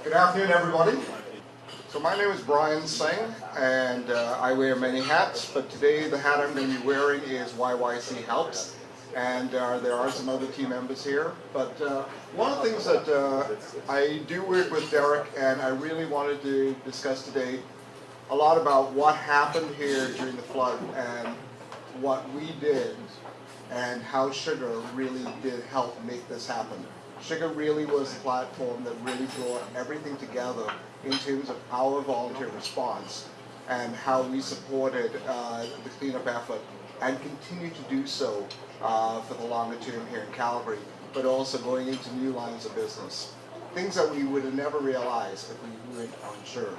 Good afternoon, everybody. So my name is Singh, and I wear many hats, but today the hat I'm going to be wearing is YYChelps, and there are some other team members here. But one of the things that I do work with Derek, and I really wanted to discuss today a lot about what happened here during the flood and what we did and how Sugar really did help make this happen. Sugar really was the platform that really brought everything together in terms of our volunteer response and how we supported the cleanup effort and continue to do so for the longer term here in Calgary, but also going into new lines of business. Things that we would have never realized if we weren't unsure.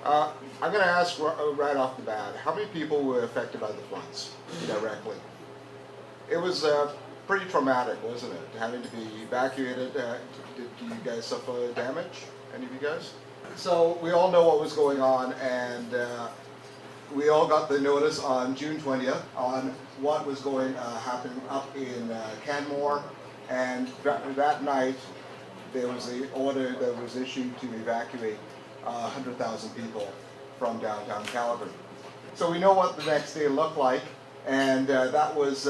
I'm going to ask right off the bat, how many people were affected by the floods directly? It was pretty traumatic, wasn't it? Having to be evacuated. Did you guys suffer damage? Any of you guys? So we all know what was going on, and we all got the notice on June 20th on what was going happening up in Canmore, and that night there was an order that was issued to evacuate 100,000 people from downtown Calgary. So we know what the next day looked like, and that was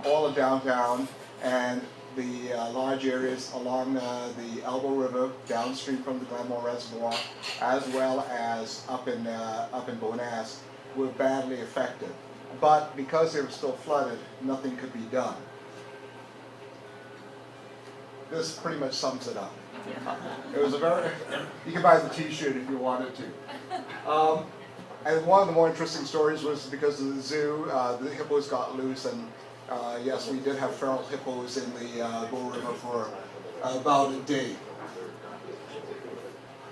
all of downtown and the large areas along the Elbow River downstream from the Glenmore Reservoir, as well as up in Bonas, were badly affected. But because they were still flooded, nothing could be done. This pretty much sums it up. It was a very, you can buy the t-shirt if you wanted to. And one of the more interesting stories was because of the zoo, the hippos got loose, and yes, we did have feral hippos in the Bow River for about a day.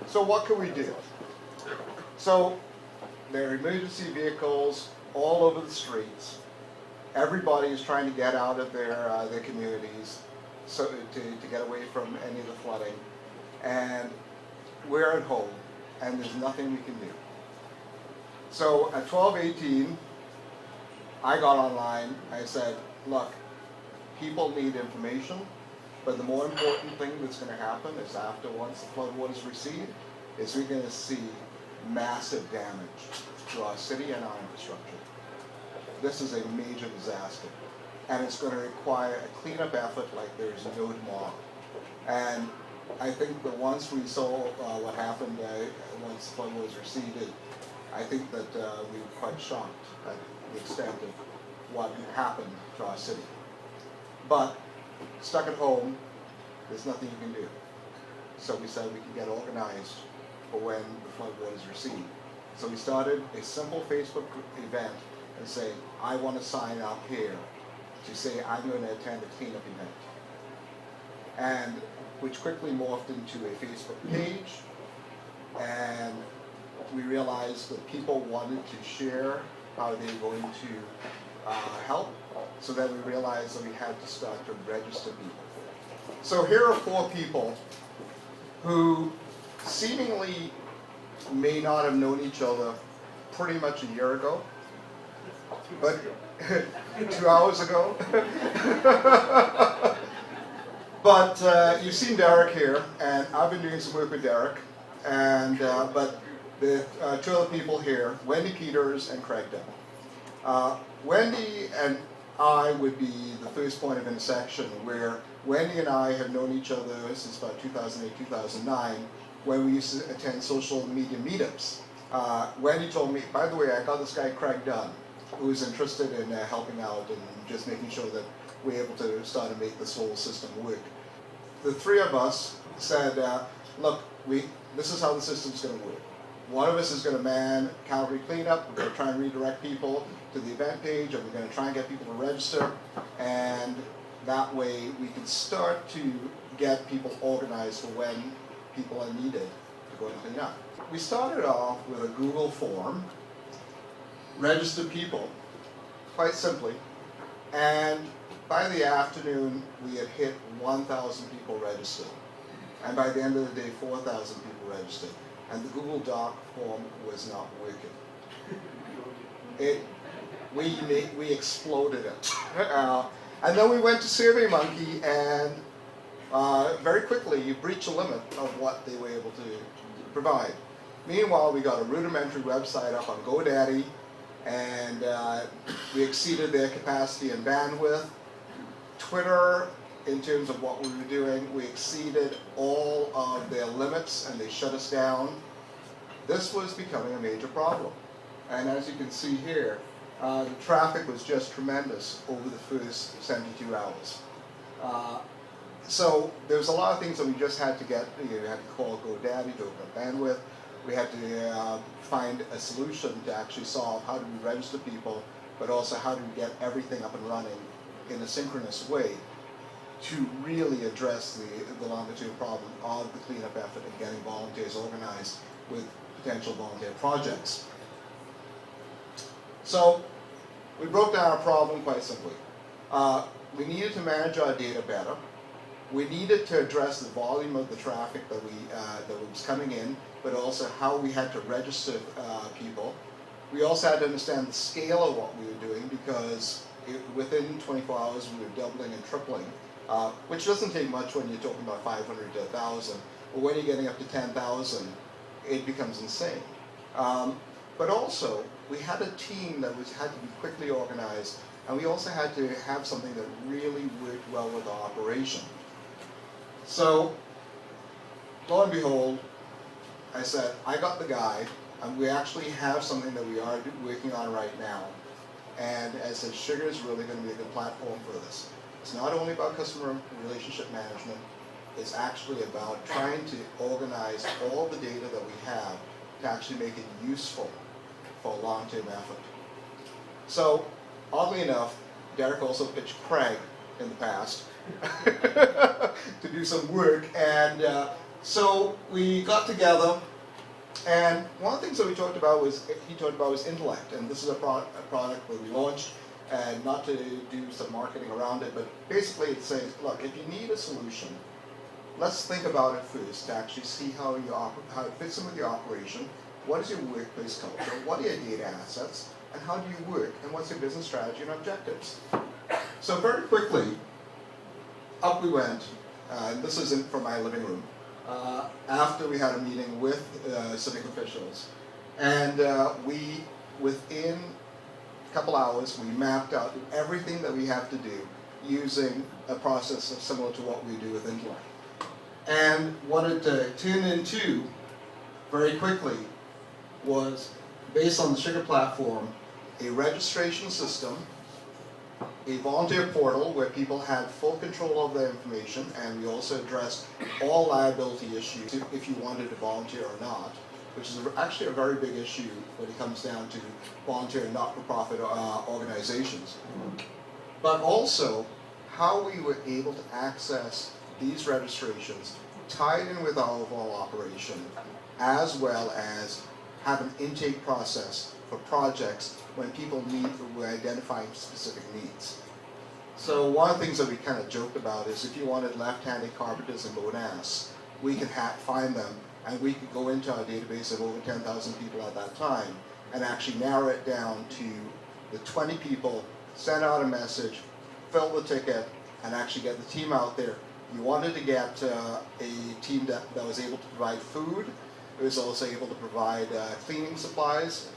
So what can we do? So there are emergency vehicles all over the streets. Everybody is trying to get out of their communities so to get away from any of the flooding. And we're at home, and there's nothing we can do. So at 12:18, I got online. I said, look, people need information, but the more important thing that's going to happen is after once the floodwaters recede, is we're going to see massive damage to our city and our infrastructure. This is a major disaster, and it's going to require a cleanup effort like there is no tomorrow. And I think that once we saw what happened once the floodwaters receded, I think that we were quite shocked at the extent of what happened to our city. But stuck at home, there's nothing you can do. So we said we can get organized for when the floodwaters recede. So we started a simple Facebook event and say, I want to sign up here to say I'm going to attend a cleanup event. And which quickly morphed into a Facebook page, and we realized that people wanted to share how they were going to help, so that we realized that we had to start to register people. So here are 4 people who seemingly may not have known each other pretty much a year ago, but 2 hours ago. But you've seen Derek here, and I've been doing some work with Derek, and but the 2 other people here, Wendy Peters and Craig Dunn. Wendy and I would be the first point of intersection, where Wendy and I have known each other since about 2008, 2009, when we used to attend social media meetups. Wendy told me, by the way, I got this guy Craig Dunn, who's interested in helping out and just making sure that we're able to start to make this whole system work. The 3 of us said, look, this is how the system's going to work. One of us is going to man Calgary Cleanup. We're going to try and redirect people to the event page, and we're going to try and get people to register, and that way we can start to get people organized for when people are needed to go and clean up. We started off with a Google form, registered people, quite simply, and by the afternoon we had hit 1,000 people registered, and by the end of the day 4,000 people registered, and the Google Doc form was not working. We exploded it. And then we went to SurveyMonkey, and very quickly you breach a limit of what they were able to provide. Meanwhile, we got a rudimentary website up on GoDaddy, and we exceeded their capacity and bandwidth. Twitter, in terms of what we were doing, we exceeded all of their limits and they shut us down. This was becoming a major problem. And as you can see here, the traffic was just tremendous over the first 72 hours. So there was a lot of things that we just had to get. You had to call GoDaddy to open up bandwidth. We had to find a solution to actually solve how do we register people, but also how do we get everything up and running in a synchronous way to really address the longer-term problem of the cleanup effort and getting volunteers organized with potential volunteer projects. So we broke down our problem quite simply. We needed to manage our data better. We needed to address the volume of the traffic that was coming in, but also how we had to register people. We also had to understand the scale of what we were doing, because within 24 hours we were doubling and tripling, which doesn't take much when you're talking about 500 to 1,000, but when you're getting up to 10,000, it becomes insane. But also, we had a team that had to be quickly organized, and we also had to have something that really worked well with our operation. So, lo and behold, I said, I got the guy, and we actually have something that we are working on right now. And I said, Sugar is really going to be a good platform for this. It's not only about customer relationship management, it's actually about trying to organize all the data that we have to actually make it useful for a long-term effort. So, oddly enough, Derek also pitched Craig in the past to do some work, and so we got together, and one of the things that he talked about was intellect, and this is a product that we launched, and not to do some marketing around it, but basically it's saying, look, if you need a solution, let's think about it first to actually see how it fits in with your operation. What is your workplace culture? What are your data assets? And how do you work? And what's your business strategy and objectives? So very quickly, up we went. And this is from my living room. After we had a meeting with civic officials. And within a couple hours, we mapped out everything that we have to do using a process similar to what we do with Intellect. And what it turned into very quickly was, based on the Sugar platform, a registration system, a volunteer portal where people had full control of their information, and we also addressed all liability issues if you wanted to volunteer or not, which is actually a very big issue when it comes down to volunteer and not-for-profit organizations. But also, how we were able to access these registrations tied in with our overall operation, as well as have an intake process for projects when people we're identifying specific needs. So one of the things that we kind of joked about is, if you wanted left-handed carpenters in Bonas, we could find them, and we could go into our database of over 10,000 people at that time and actually narrow it down to the 20 people, send out a message, fill the ticket, and actually get the team out there. You wanted to get a team that was able to provide food. It was also able to provide cleaning supplies,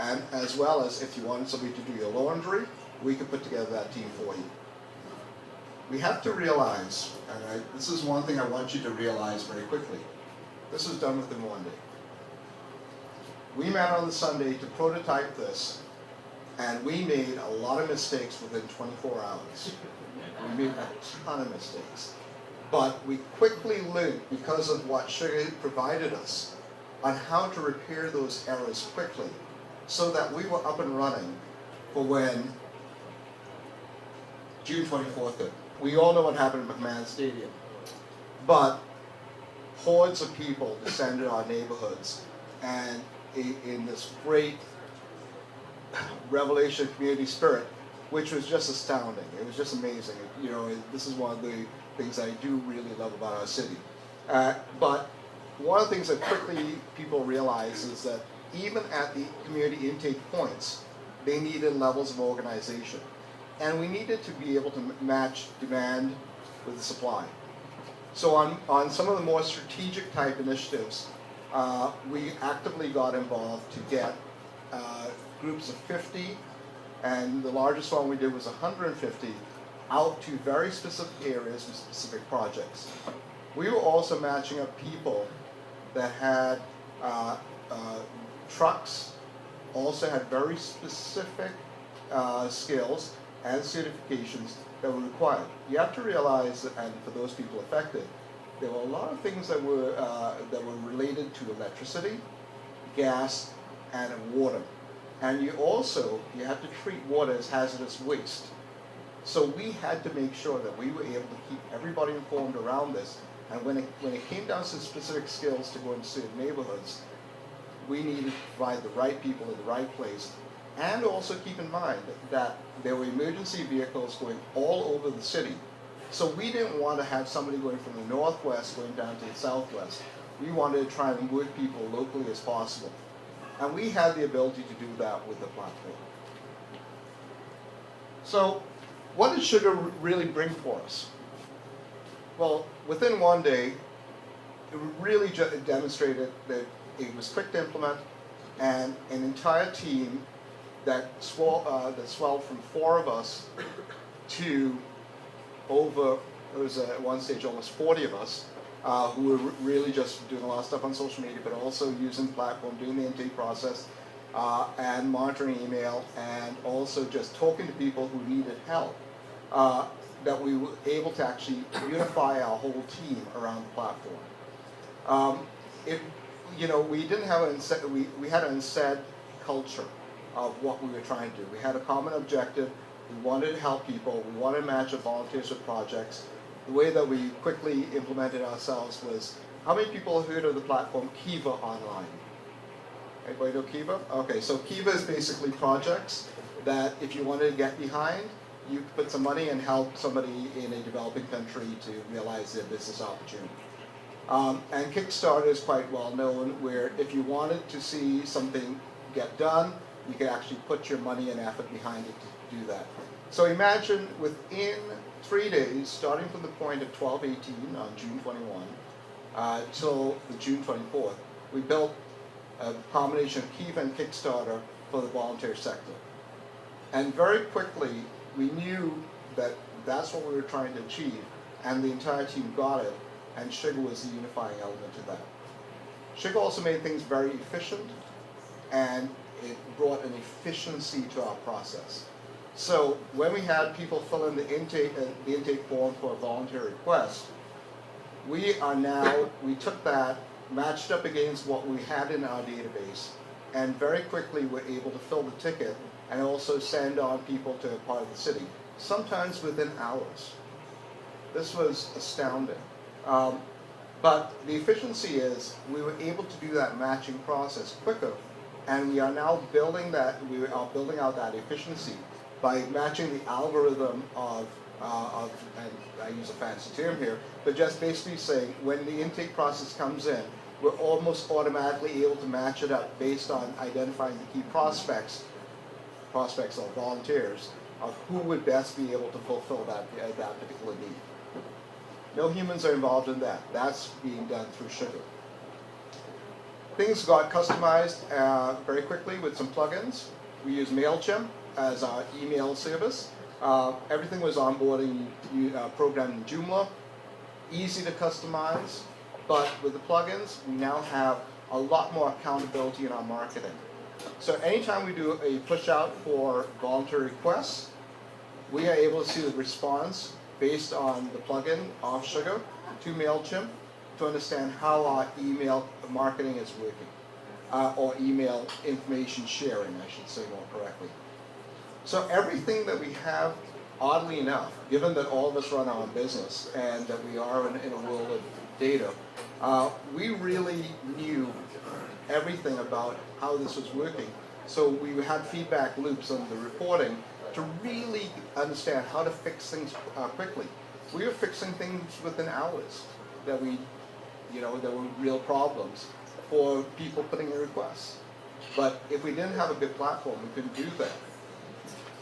and as well as if you wanted somebody to do your laundry, we could put together that team for you. We have to realize, and this is one thing I want you to realize very quickly, this was done within one day. We met on the Sunday to prototype this, and we made a lot of mistakes within 24 hours. We made a ton of mistakes. But we quickly learned, because of what Sugar provided us, on how to repair those errors quickly, so that we were up and running for when June 24th hit. We all know what happened at McMahon Stadium, but hordes of people descended our neighborhoods, and in this great revelation of community spirit, which was just astounding. It was just amazing. You know, this is one of the things I do really love about our city. But one of the things that quickly people realize is that even at the community intake points, they needed levels of organization. And we needed to be able to match demand with the supply. So on some of the more strategic type initiatives, we actively got involved to get groups of 50, and the largest one we did was 150, out to very specific areas with specific projects. We were also matching up people that had trucks, also had very specific skills and certifications that were required. You have to realize that, and for those people affected, there were a lot of things that were related to electricity, gas, and water. And you had to treat water as hazardous waste. So we had to make sure that we were able to keep everybody informed around this. And when it came down to specific skills to go into certain neighborhoods, we needed to provide the right people in the right place. And also keep in mind that there were emergency vehicles going all over the city. So we didn't want to have somebody going from the northwest going down to the southwest. We wanted to try and work people locally as possible. And we had the ability to do that with the platform. So what did Sugar really bring for us? Well, within one day, it really demonstrated that it was quick to implement, and an entire team that swelled from 4 of us to over, it was at one stage almost 40 of us, who were really just doing a lot of stuff on social media, but also using the platform, doing the intake process, and monitoring email, and also just talking to people who needed help. That we were able to actually unify our whole team around the platform. We didn't have we had an unsaid culture of what we were trying to do. We had a common objective. We wanted to help people. We wanted to match up volunteers with projects. The way that we quickly implemented ourselves was, how many people have heard of the platform Kiva Online? Anybody know Kiva? Okay, so Kiva is basically projects that if you wanted to get behind, you could put some money and help somebody in a developing country to realize their business opportunity. And Kickstarter is quite well known, where if you wanted to see something get done, you could actually put your money and effort behind it to do that. So imagine within 3 days, starting from the point of 12/18 on June 21 till the June 24th, we built a combination of Kiva and Kickstarter for the volunteer sector. And very quickly, we knew that that's what we were trying to achieve, and the entire team got it, and Sugar was the unifying element to that. Sugar also made things very efficient, and it brought an efficiency to our process. So when we had people fill in the intake form for a volunteer request, we took that, matched up against what we had in our database, and very quickly were able to fill the ticket and also send on people to a part of the city, sometimes within hours. This was astounding. But the efficiency is, we were able to do that matching process quicker, and we are now building out that efficiency by matching the algorithm of and I use a fancy term here, but just basically saying when the intake process comes in, we're almost automatically able to match it up based on identifying the key prospects or volunteers of who would best be able to fulfill that particular need. No humans are involved in that. That's being done through Sugar. Things got customized very quickly with some plugins. We use MailChimp as our email service. Everything was onboarding programmed in Joomla. Easy to customize, but with the plugins, we now have a lot more accountability in our marketing. So anytime we do a push out for volunteer requests, we are able to see the response based on the plugin of Sugar to MailChimp to understand how our email marketing is working, or email information sharing, I should say more correctly. So everything that we have, oddly enough, given that all of us run our own business and that we are in a world of data, we really knew everything about how this was working. So we had feedback loops on the reporting to really understand how to fix things quickly. We were fixing things within hours that there were real problems for people putting in requests. But if we didn't have a good platform, we couldn't do that.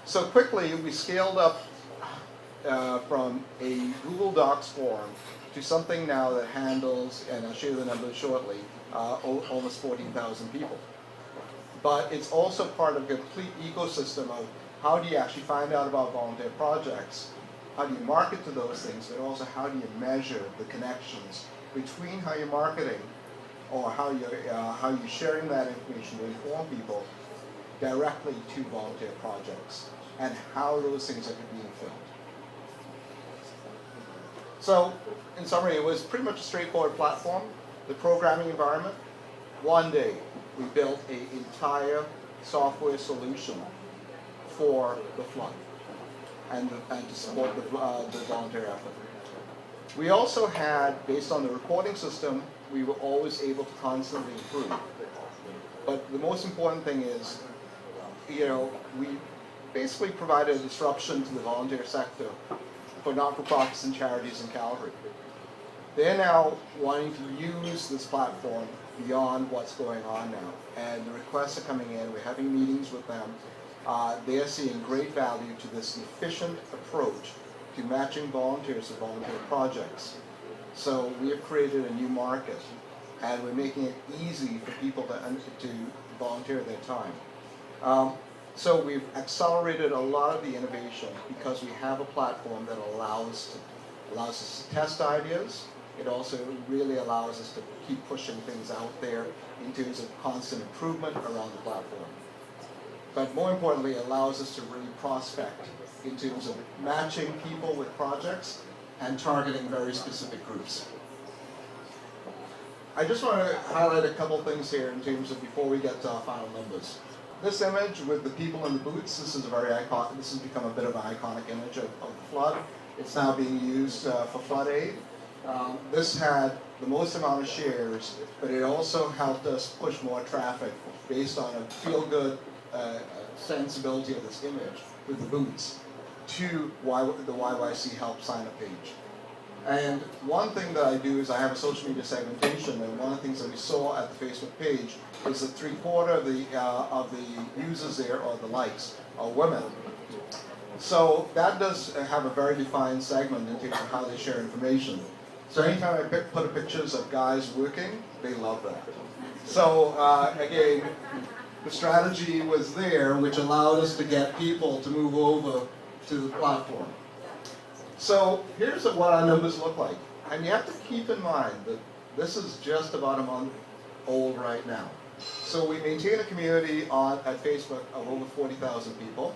So quickly, we scaled up from a Google Docs form to something now that handles, and I'll show you the numbers shortly, almost 14,000 people. But it's also part of a complete ecosystem of how do you actually find out about volunteer projects, how do you market to those things, but also how do you measure the connections between how you're marketing or how you're sharing that information to inform people directly to volunteer projects, and how those things are being filled. So, in summary, it was pretty much a straightforward platform. The programming environment, one day we built an entire software solution for the flood and to support the volunteer effort. We also had, based on the reporting system, we were always able to constantly improve. But the most important thing is, we basically provided a disruption to the volunteer sector for not-for-profits and charities in Calgary. They're now wanting to use this platform beyond what's going on now, and the requests are coming in. We're having meetings with them. They're seeing great value to this efficient approach to matching volunteers to volunteer projects. So we have created a new market, and we're making it easy for people to volunteer their time. So we've accelerated a lot of the innovation because we have a platform that allows us to test ideas. It also really allows us to keep pushing things out there in terms of constant improvement around the platform. But more importantly, it allows us to really prospect in terms of matching people with projects and targeting very specific groups. I just want to highlight a couple things here in terms of before we get to our final numbers. This image with the people in the boots, this is a very iconic, this has become a bit of an iconic image of the flood. It's now being used for flood aid. This had the most amount of shares, but it also helped us push more traffic based on a feel-good sensibility of this image with the boots to the YYC Help sign-up page. And one thing that I do is I have a social media segmentation, and one of the things that we saw at the Facebook page is that 3/4 of the users there, or the likes, are women. So that does have a very defined segment in terms of how they share information. So anytime I put pictures of guys working, they love that. So again, the strategy was there, which allowed us to get people to move over to the platform. So here's what our numbers look like. And you have to keep in mind that this is just about a month old right now. So we maintain a community at Facebook of over 40,000 people.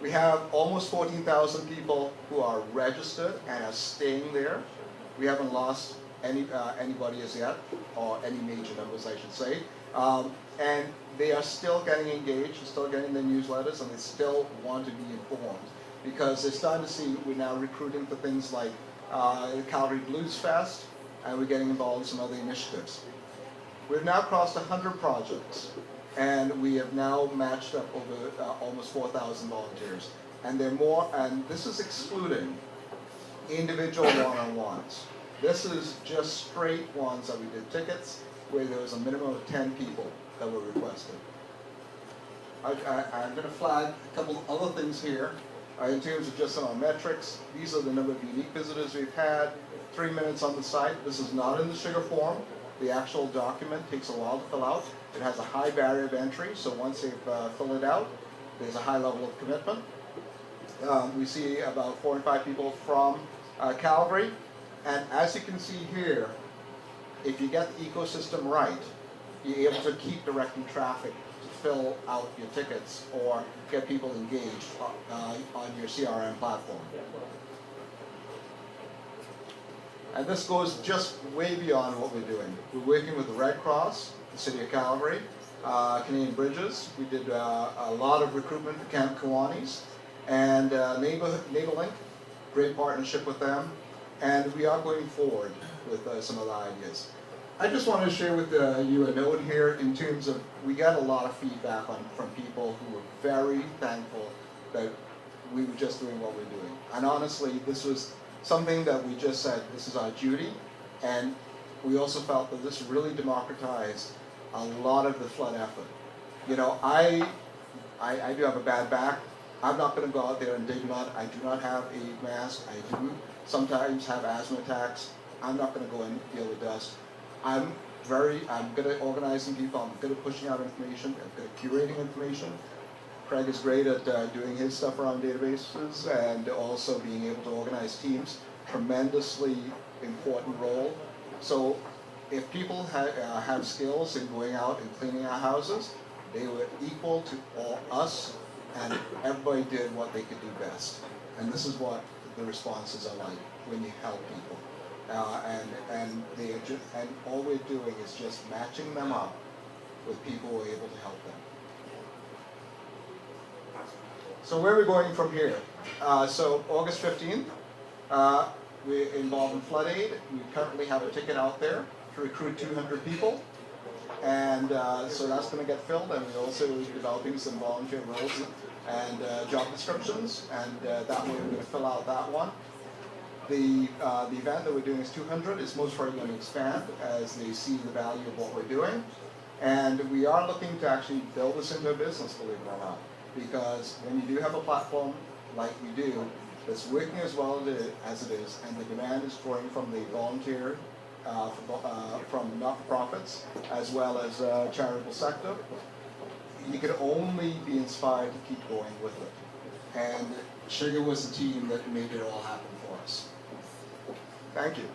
We have almost 14,000 people who are registered and are staying there. We haven't lost anybody as yet, or any major numbers, I should say. And they are still getting engaged, they're still getting their newsletters, and they still want to be informed. Because they're starting to see we're now recruiting for things like Calgary Blues Fest, and we're getting involved in some other initiatives. We've now crossed 100 projects, and we have now matched up over almost 4,000 volunteers. And this is excluding individual one-on-ones. This is just straight ones that we did tickets, where there was a minimum of 10 people that were requested. I'm going to flag a couple of other things here. In terms of just some of our metrics, these are the number of unique visitors we've had, 3 minutes on the site. This is not in the Sugarcrm. The actual document takes a while to fill out. It has a high barrier of entry, so once they've filled it out, there's a high level of commitment. We see about 4 and 5 people from Calgary, and as you can see here, if you get the ecosystem right, you're able to keep directing traffic to fill out your tickets or get people engaged on your CRM platform. And this goes just way beyond what we're doing. We're working with the Red Cross, the City of Calgary, Canadian Bridges. We did a lot of recruitment for Camp Kiwanis, and NeighborLink, great partnership with them. And we are going forward with some other ideas. I just want to share with you a note here in terms of, we got a lot of feedback from people who were very thankful that we were just doing what we're doing. And honestly, this was something that we just said, this is our duty, and we also felt that this really democratized a lot of the flood effort. You know, I do have a bad back. I'm not going to go out there and dig mud. I do not have a mask. I do sometimes have asthma attacks. I'm not going to go and deal with dust. I'm good at organizing people. I'm good at pushing out information. I'm good at curating information. Craig is great at doing his stuff around databases and also being able to organize teams. Tremendously important role. So if people have skills in going out and cleaning our houses, they were equal to all us, and everybody did what they could do best. And this is what the responses are like when you help people. And all we're doing is just matching them up with people who are able to help them. So where are we going from here? So August 15th, we're involved in flood aid. We currently have a ticket out there to recruit 200 people. And so that's going to get filled, and we're also developing some volunteer roles and job descriptions, and that way we're going to fill out that one. The event that we're doing is 200. It's most probably going to expand as they see the value of what we're doing. And we are looking to actually build this into a business, believe it or not. Because when you do have a platform like we do, that's working as well as it is, and the demand is growing from the volunteer, from not-for-profits, as well as charitable sector, you can only be inspired to keep going with it. And Sugar was the team that made it all happen for us. Thank you.